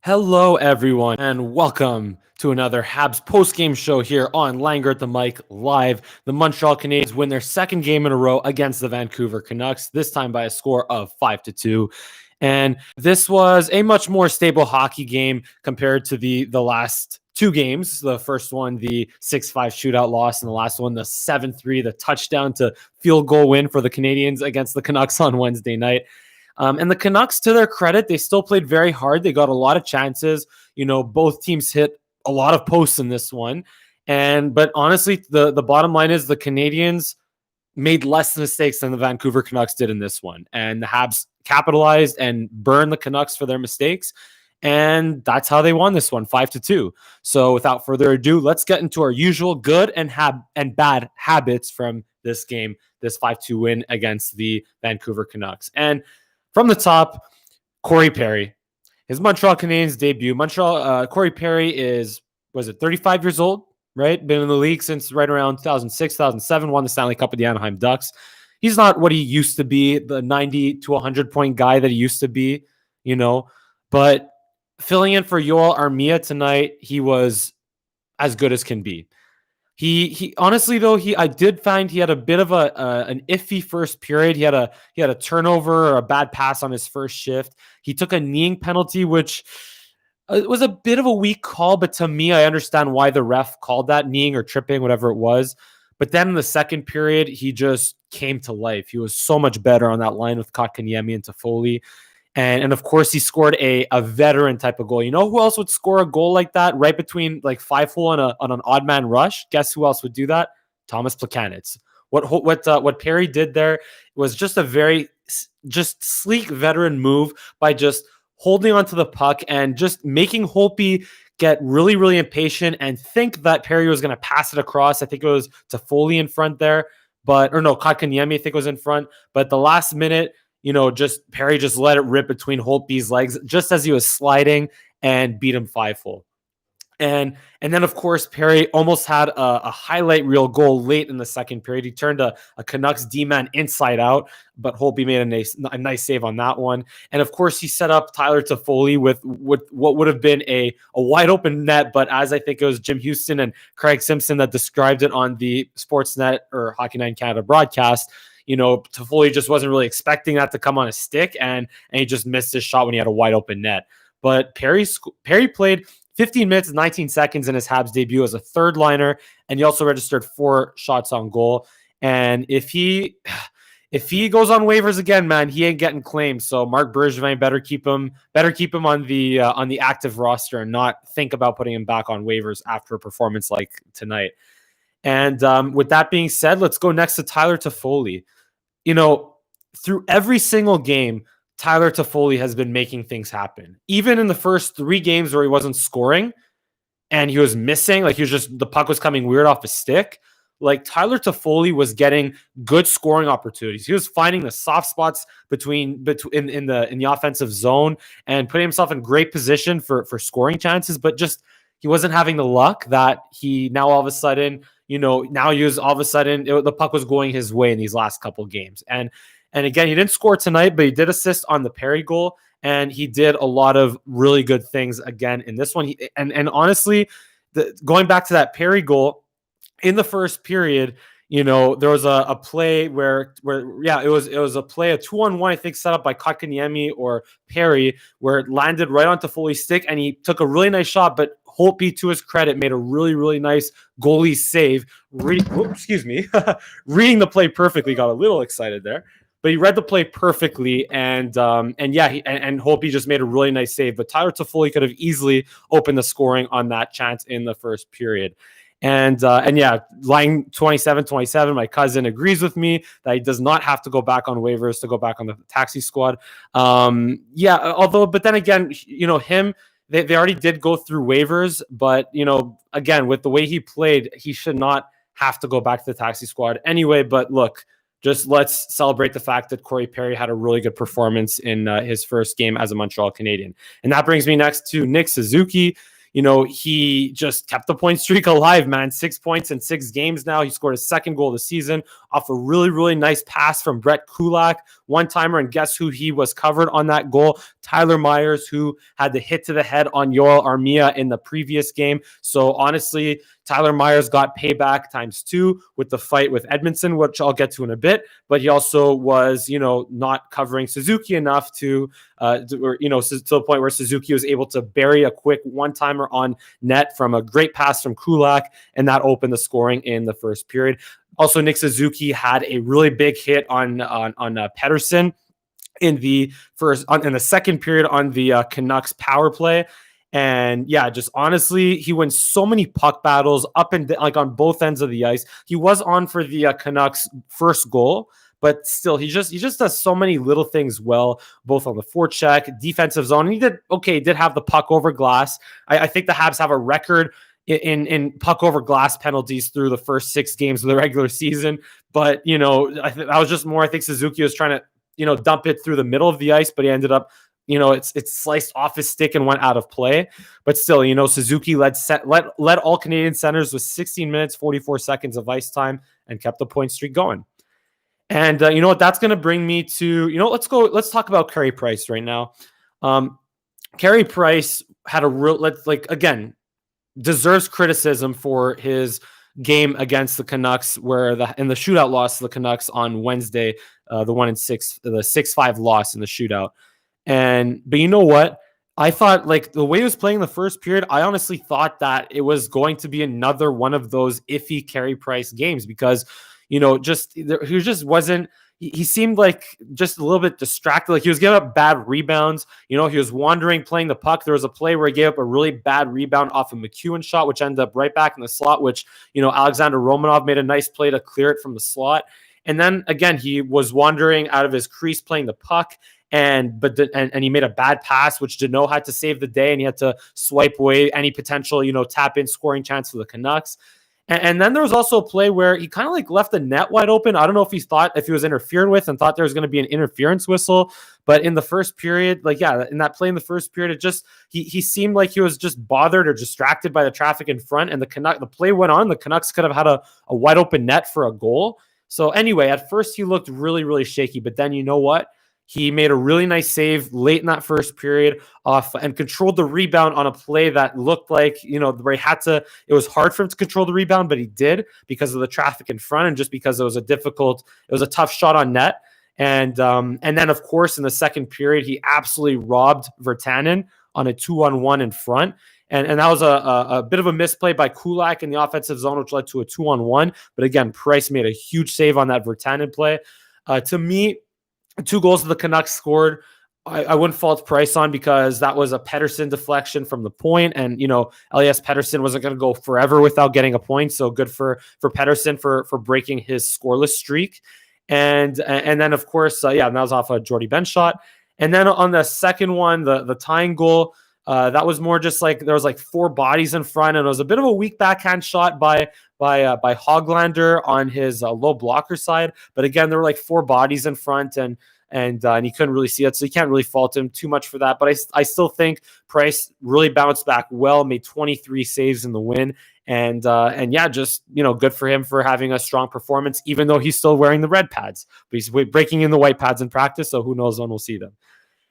Hello, everyone, and welcome to another Habs post-game show here on Langer at the Mic live. The Montreal Canadiens win their second game in a row against the Vancouver Canucks, this time by a score of 5-2. And this was a much more stable hockey game compared to the last two games. The first one, the 6-5 shootout loss, and the last one, the 7-3, the touchdown to field goal win for the Canadiens against the Canucks on Wednesday night. And the Canucks, to their credit, they still played very hard. They got a lot of chances. Both teams hit a lot of posts in this one. But honestly, the bottom line is the Canadiens made less mistakes than the Vancouver Canucks did in this one. And the Habs capitalized and burned the Canucks for their mistakes. And that's how they won this one, 5-2. So without further ado, let's get into our usual good and bad habits from this game, this 5-2 win against the Vancouver Canucks. And from the top, Corey Perry, his Montreal Canadiens debut. Corey Perry is 35 years old, right? Been in the league since right around 2006, 2007, won the Stanley Cup with the Anaheim Ducks. He's not what he used to be, the 90 to 100 point guy that he used to be, but filling in for Yoel Armia tonight, he was as good as can be. He honestly though, I did find he had a bit of an iffy first period. He had a turnover or a bad pass on his first shift. He took a kneeing penalty, which it was a bit of a weak call, but to me, I understand why the ref called that kneeing or tripping, whatever it was. But then in the second period, he just came to life. He was so much better on that line with Kotkaniemi and Toffoli. And of course, he scored a veteran type of goal. You know who else would score a goal like that right between like 5-hole on an odd man rush? Guess who else would do that? Thomas Plekanec. What Perry did there was just a very sleek veteran move by just holding onto the puck and just making Holtby get really, really impatient and think that Perry was going to pass it across. I think it was Toffoli in front there, Kotkaniemi I think was in front. But the last minute, Perry just let it rip between Holtby's legs just as he was sliding and beat him 5-hole. And then, of course, Perry almost had a highlight reel goal late in the second period. He turned a Canucks D-man inside out, but Holtby made a nice save on that one. And, of course, he set up Tyler Toffoli with what would have been a wide open net, but as I think it was Jim Houston and Craig Simpson that described it on the Sportsnet or Hockey Night in Canada broadcast, Toffoli just wasn't really expecting that to come on a stick, and he just missed his shot when he had a wide open net. But Perry played 15 minutes and 19 seconds in his Habs debut as a third liner, and he also registered 4 shots on goal. And if he goes on waivers again, man, he ain't getting claimed. So Marc Bergevin better keep him on the active roster and not think about putting him back on waivers after a performance like tonight. And with that being said, let's go next to Tyler Toffoli. Through every single game, Tyler Toffoli has been making things happen. Even in the first 3 games where he wasn't scoring and he was missing, like the puck was coming weird off his stick, like Tyler Toffoli was getting good scoring opportunities. He was finding the soft spots in the offensive zone and putting himself in great position for scoring chances, but just he wasn't having the luck that he now all of a sudden, the puck was going his way in these last couple games. And again, he didn't score tonight, but he did assist on the Perry goal, and he did a lot of really good things again in this one. And honestly, going back to that Perry goal in the first period, there was a play where it was a play, a 2-on-1, I think, set up by Kotkaniemi or Perry, where it landed right onto Foley's stick, and he took a really nice shot, but Holtby, to his credit, made a really, really nice goalie save. Reading the play perfectly, got a little excited there. But he read the play perfectly, and Holtby just made a really nice save. But Tyler Toffoli could have easily opened the scoring on that chance in the first period. And line 27, my cousin agrees with me that he does not have to go back on waivers to go back on the taxi squad. But then again, him, they already did go through waivers, but again, with the way he played, he should not have to go back to the taxi squad anyway. But look, just let's celebrate the fact that Corey Perry had a really good performance in his first game as a Montreal Canadian. And that brings me next to Nick Suzuki. he just kept the point streak alive, man. 6 points in 6 games now. He scored his second goal of the season off a really, really nice pass from Brett Kulak, one-timer, and guess who he was covered on that goal? Tyler Myers, who had the hit to the head on Yoel Armia in the previous game. So honestly, Tyler Myers got payback times 2 with the fight with Edmondson, which I'll get to in a bit. But he also was, not covering Suzuki enough to the point where Suzuki was able to bury a quick one-timer on net from a great pass from Kulak, and that opened the scoring in the first period. Also, Nick Suzuki had a really big hit on Pettersson in the second period on the Canucks power play. And yeah, just honestly, he wins so many puck battles up and on both ends of the ice. He was on for the Canucks' first goal, but still, he just does so many little things well, both on the forecheck, defensive zone. And he did have the puck over glass. I think the Habs have a record in puck over glass penalties through the first 6 games of the regular season. But that was just more. I think Suzuki was trying to dump it through the middle of the ice, but he ended up. It's sliced off his stick and went out of play. But still, Suzuki led all Canadian centers with 16 minutes, 44 seconds of ice time and kept the point streak going. And you know what? That's going to bring me to, let's talk about Carey Price right now. Carey Price had again, deserves criticism for his game against the Canucks, where in the shootout loss to the Canucks on Wednesday, the 6-5 loss in the shootout. But you know what? I thought the way he was playing the first period, I honestly thought that it was going to be another one of those iffy Carey Price games because, he just wasn't. He seemed like just a little bit distracted. Like he was giving up bad rebounds. He was wandering playing the puck. There was a play where he gave up a really bad rebound off a McEwen shot, which ended up right back in the slot, which, Alexander Romanov made a nice play to clear it from the slot. And then again, he was wandering out of his crease playing the puck. And he made a bad pass, which Deneau had to save the day, and he had to swipe away any potential, tap in scoring chance for the Canucks. And then there was also a play where he kind of left the net wide open. I don't know if he was interfered with and thought there was going to be an interference whistle, but in the first period, in that play in the first period, it just he seemed like he was just bothered or distracted by the traffic in front, and the play went on. The Canucks could have had a wide open net for a goal. So anyway, at first he looked really, really shaky, but then you know what? He made a really nice save late in that first period off and controlled the rebound on a play that looked like, where he had to, it was hard for him to control the rebound, but he did because of the traffic in front and just because it was a tough shot on net. And then of course, in the second period, he absolutely robbed Virtanen on a 2-on-1 in front. And that was a bit of a misplay by Kulak in the offensive zone, which led to a 2-on-1. But again, Price made a huge save on that Virtanen play. To me, 2 goals that the Canucks scored, I wouldn't fault Price on because that was a Pettersson deflection from the point. And, Elias Pettersson wasn't going to go forever without getting a point. So good for Pettersson for breaking his scoreless streak. And then, of course, that was off a Jordy Ben shot. And then on the second one, the tying goal, that was more just there was 4 bodies in front. And it was a bit of a weak backhand shot by Hoglander on his low blocker side. But again, there were 4 bodies in front and he couldn't really see it. So you can't really fault him too much for that. But I still think Price really bounced back well, made 23 saves in the win. And just, good for him for having a strong performance, even though he's still wearing the red pads. But he's breaking in the white pads in practice. So who knows when we'll see them.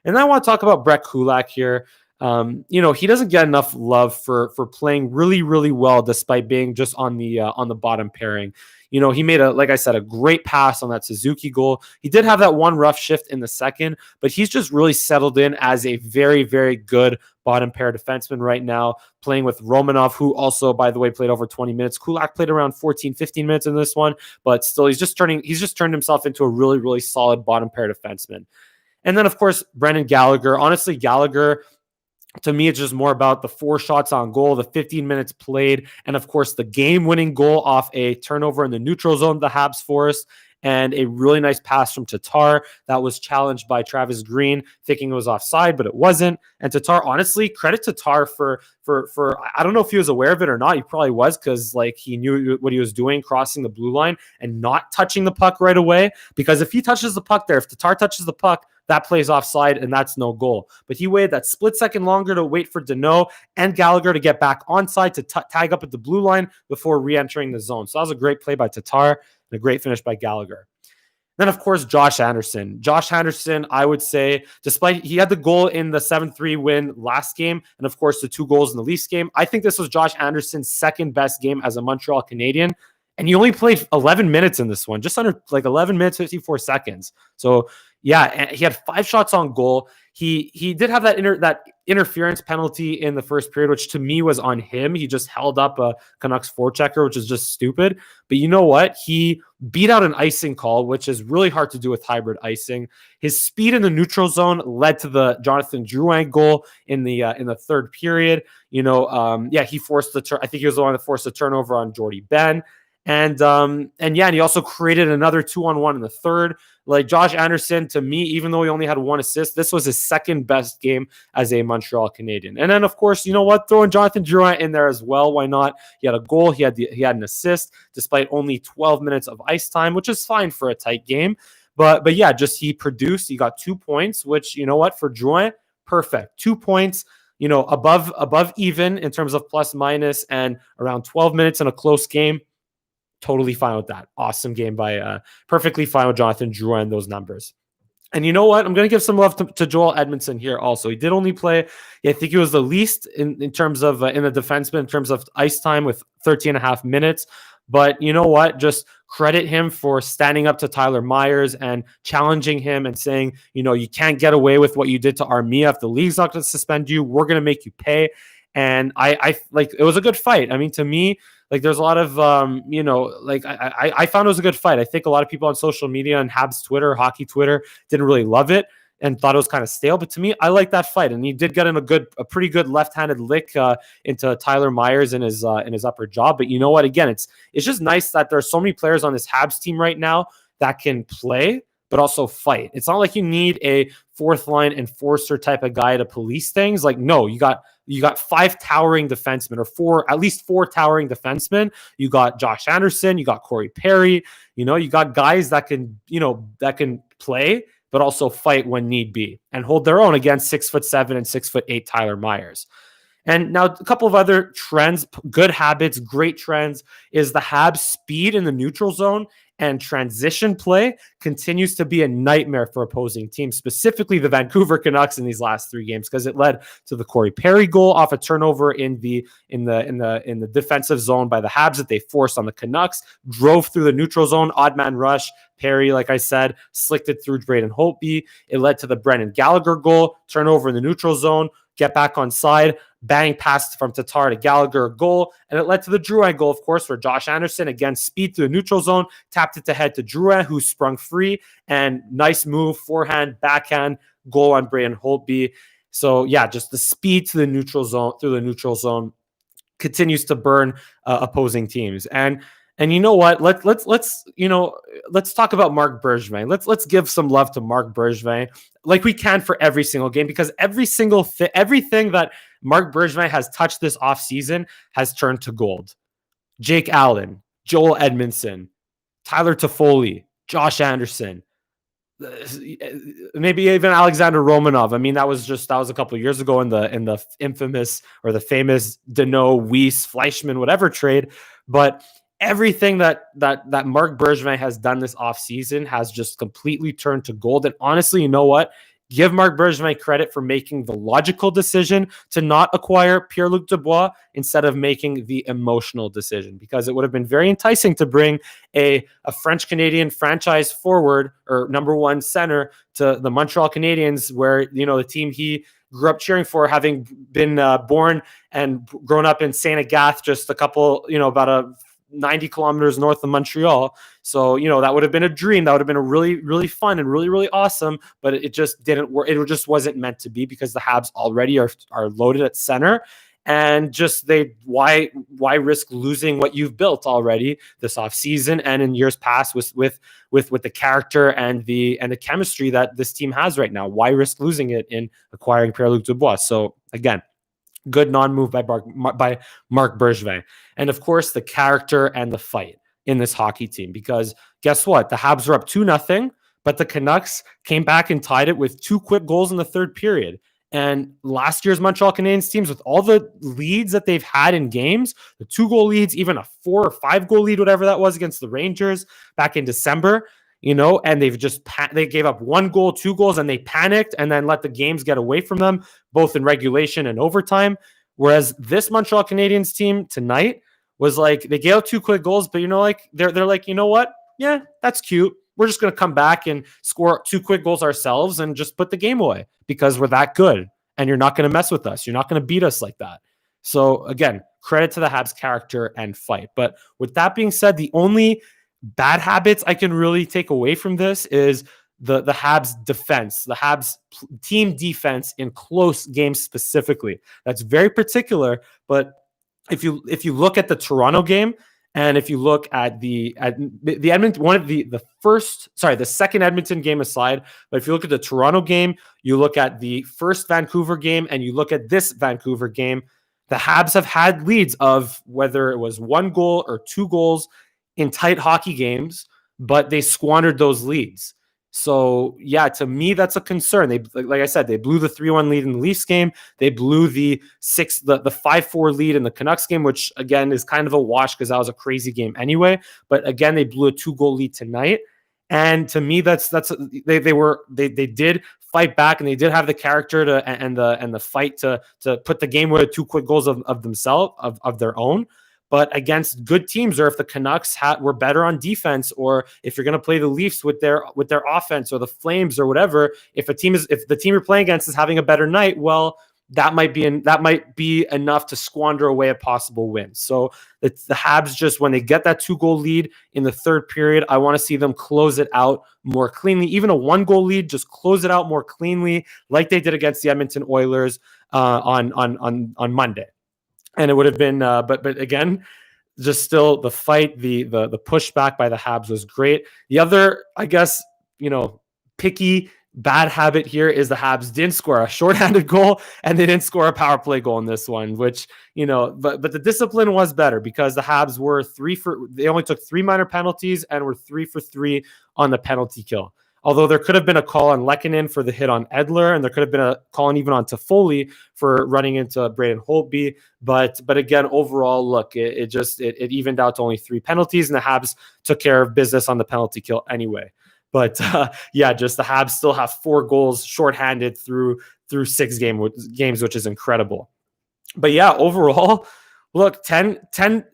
And then I want to talk about Brett Kulak here. He doesn't get enough love for playing really, really well, despite being just on the bottom pairing. He made a great pass on that Suzuki goal. He did have that one rough shift in the second, but he's just really settled in as a very, very good bottom pair defenseman right now, playing with Romanov, who also, by the way, played over 20 minutes. Kulak played around 14, 15 minutes in this one, but still he's just turned himself into a really, really solid bottom pair defenseman. And then, of course, Brendan Gallagher. Honestly, Gallagher, to me, it's just more about the 4 shots on goal, the 15 minutes played, and of course, the game-winning goal off a turnover in the neutral zone the Habs forced. and a really nice pass from Tatar that was challenged by Travis Green, thinking it was offside, but it wasn't. And Tatar, honestly, credit Tatar for I don't know if he was aware of it or not. He probably was, because like he knew what he was doing, crossing the blue line and not touching the puck right away. Because if he touches the puck there, if Tatar touches the puck, that plays offside and that's no goal. But he waited that split second longer to wait for Deneau and Gallagher to get back onside to tag up at the blue line before re-entering the zone. So that was a great play by Tatar and a great finish by Gallagher. Then, of course, Josh Anderson. Josh Anderson, I would say, despite he had the goal in the 7-3 win last game, and of course the 2 goals in the Leafs game, I think this was Josh Anderson's second best game as a Montreal Canadien. And he only played 11 minutes in this one, just under like 11 minutes, 54 seconds. So, yeah, he had 5 shots on goal. He did have that interference penalty in the first period, which to me was on him. He just held up a Canucks forechecker, which is just stupid. But you know what? He beat out an icing call, which is really hard to do with hybrid icing. His speed in the neutral zone led to the Jonathan Drouin goal in the third period. He forced I think he was the one that forced the turnover on Jordy Ben. And he also created another 2-on-1 in the third. Like Josh Anderson, to me, even though he only had 1 assist, this was his second best game as a Montreal Canadien. And then, of course, you know what? Throwing Jonathan Drouin in there as well. Why not? He had a goal. He had an assist despite only 12 minutes of ice time, which is fine for a tight game. But yeah, just he produced. He got 2 points, which, you know what? For Drouin, perfect. 2 points. Above even in terms of plus minus, and around 12 minutes in a close game. Totally fine with that. Awesome game by perfectly fine with Jonathan Drouin and those numbers. And you know what? I'm going to give some love to Joel Edmondson here also. He did only play, I think he was the least in terms of in the defenseman, in terms of ice time with 13 and a half minutes. But you know what? Just credit him for standing up to Tyler Myers and challenging him and saying, you can't get away with what you did to Armia. If the league's not going to suspend you, we're going to make you pay. And I like, it was a good fight. I mean, to me, like there's a lot of, I found it was a good fight. I think a lot of people on social media and Habs Twitter, hockey Twitter, didn't really love it and thought it was kind of stale. But to me, I like that fight. And he did get in a pretty good left-handed lick into Tyler Myers in his upper jaw. But you know what? Again, it's just nice that there's so many players on this Habs team right now that can play, but also fight. It's not like you need a fourth line enforcer type of guy to police things. Like, no, you got 5 towering defensemen, or at least 4 towering defensemen. You got Josh Anderson, you got Corey Perry, you got guys that can play, but also fight when need be and hold their own against 6'7" and 6'8" Tyler Myers. And now a couple of other trends, good habits, great trends, is the Habs speed in the neutral zone and transition play continues to be a nightmare for opposing teams, specifically the Vancouver Canucks in these last 3 games, because it led to the Corey Perry goal off a turnover in the defensive zone by the Habs that they forced on the Canucks, drove through the neutral zone, odd man rush. Perry, like I said, slicked it through Braden Holtby. It led to the Brendan Gallagher goal, turnover in the neutral zone, get back on side, bang pass from Tatar to Gallagher, goal, and it led to the Drouin goal, of course, where Josh Anderson, again, speed through the neutral zone, tapped it to head to Drouin, who sprung free, and nice move, forehand, backhand, goal on Braden Holtby. So, yeah, just the speed to the neutral zone, through the neutral zone, continues to burn opposing teams. And you know what? Let's talk about Marc Bergevin. Let's give some love to Marc Bergevin, like we can for every single game, because everything that Marc Bergevin has touched this offseason has turned to gold. Jake Allen, Joel Edmondson, Tyler Toffoli, Josh Anderson, maybe even Alexander Romanov. I mean, that was a couple of years ago in the infamous or the famous Deneau, Weiss, Fleischmann, whatever trade, but everything that Marc Bergevin has done this offseason has just completely turned to gold. And honestly, you know what? Give Marc Bergevin credit for making the logical decision to not acquire Pierre-Luc Dubois instead of making the emotional decision, because it would have been very enticing to bring a French-Canadian franchise forward or number 1 center to the Montreal Canadiens, where, the team he grew up cheering for, having been born and grown up in Saint Agathe, just a couple, about 90 kilometers north of Montreal. So, that would have been a dream. That would have been a really, really fun and really, really awesome, but it just didn't work. It just wasn't meant to be, because the Habs already are loaded at center. And just why risk losing what you've built already this offseason and in years past with the character and the chemistry that this team has right now? Why risk losing it in acquiring Pierre-Luc Dubois? So again, good non-move by Marc Bergevin. And of course, the character and the fight in this hockey team. Because guess what? The Habs were up 2-0, but the Canucks came back and tied it with 2 quick goals in the third period. And last year's Montreal Canadiens teams, with all the leads that they've had in games, the 2-goal leads, even a 4 or 5-goal lead, whatever that was against the Rangers back in December, and they gave up 1 goal, 2 goals, and they panicked and then let the games get away from them, both in regulation and overtime. Whereas this Montreal Canadiens team tonight was like, they gave up 2 quick goals, but they're like, you know what? Yeah, that's cute. We're just going to come back and score 2 quick goals ourselves and just put the game away because we're that good and you're not going to mess with us. You're not going to beat us like that. So again, credit to the Habs character and fight. But with that being said, the only bad habits I can really take away from this is the Habs defense, the Habs team defense in close games specifically. That's very particular. But if you look at the Toronto game, and if you look at the Edmonton, the second Edmonton game aside, but if you look at the Toronto game, you look at the first Vancouver game, and you look at this Vancouver game, the Habs have had leads of whether it was 1 goal or 2 goals in tight hockey games, but they squandered those leads. So yeah, to me, that's a concern. Like I said, they blew the 3-1 lead in the Leafs game. They blew the 5-4 lead in the Canucks game, which again is kind of a wash because that was a crazy game anyway. But again, they blew a 2-goal lead tonight. And to me, they did fight back, and they did have the character and the fight to put the game with 2 quick goals of themselves, of their own. But against good teams, or if the Canucks were better on defense, or if you're going to play the Leafs with their offense, or the Flames or whatever, if the team you're playing against is having a better night, well, that might be enough to squander away a possible win. So the Habs, just when they get that 2-goal lead in the third period, I want to see them close it out more cleanly. Even a 1-goal lead, just close it out more cleanly, like they did against the Edmonton Oilers on Monday. And it would have been, but again, just still the fight, the pushback by the Habs was great. The other, I guess, picky bad habit here is the Habs didn't score a shorthanded goal, and they didn't score a power play goal in this one, which, but the discipline was better because the Habs were they only took 3 minor penalties and were 3 for 3 on the penalty kill. Although there could have been a call on Lehkonen for the hit on Edler, and there could have been a call on even on Toffoli for running into Braden Holtby. But again, overall, look, it evened out to only 3 penalties, and the Habs took care of business on the penalty kill anyway. But just the Habs still have 4 goals shorthanded through 6 games, which is incredible. But yeah, overall, look, the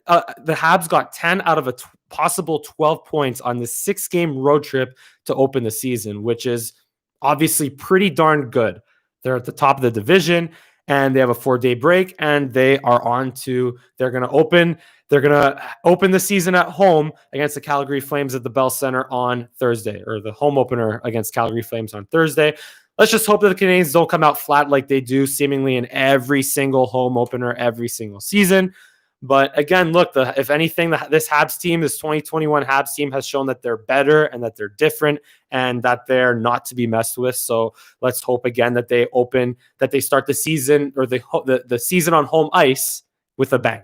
Habs got 10 out of a possible 12 points on the 6-game road trip to open the season, which is obviously pretty darn good. They're at the top of the division, and they have a 4-day break, and they're going to open the season at home against the Calgary Flames at the Bell Center on Thursday, or the home opener against Calgary Flames on Thursday. Let's just hope that the Canadiens don't come out flat like they do seemingly in every single home opener every single season. But again, look, if anything, this Habs team, this 2021 Habs team, has shown that they're better and that they're different and that they're not to be messed with. So let's hope again that they start the season, or the season on home ice with a bang.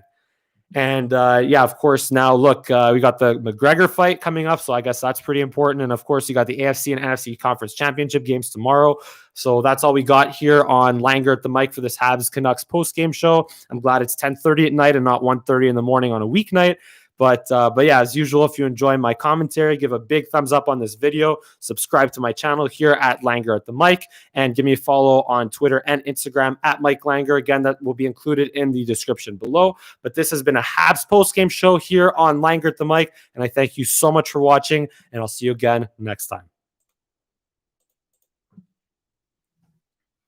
And of course, now look, we got the McGregor fight coming up, so I guess that's pretty important. And of course, you got the AFC and NFC Conference Championship games tomorrow. So that's all we got here on Langer at the Mic for this Habs-Canucks post-game show. I'm glad it's 10:30 at night and not 1:30 in the morning on a weeknight. But yeah, as usual, if you enjoy my commentary, give a big thumbs up on this video, subscribe to my channel here at Langer at the Mic, and give me a follow on Twitter and Instagram at Mike Langer. Again, that will be included in the description below. But this has been a Habs post-game show here on Langer at the Mic, and I thank you so much for watching, and I'll see you again next time.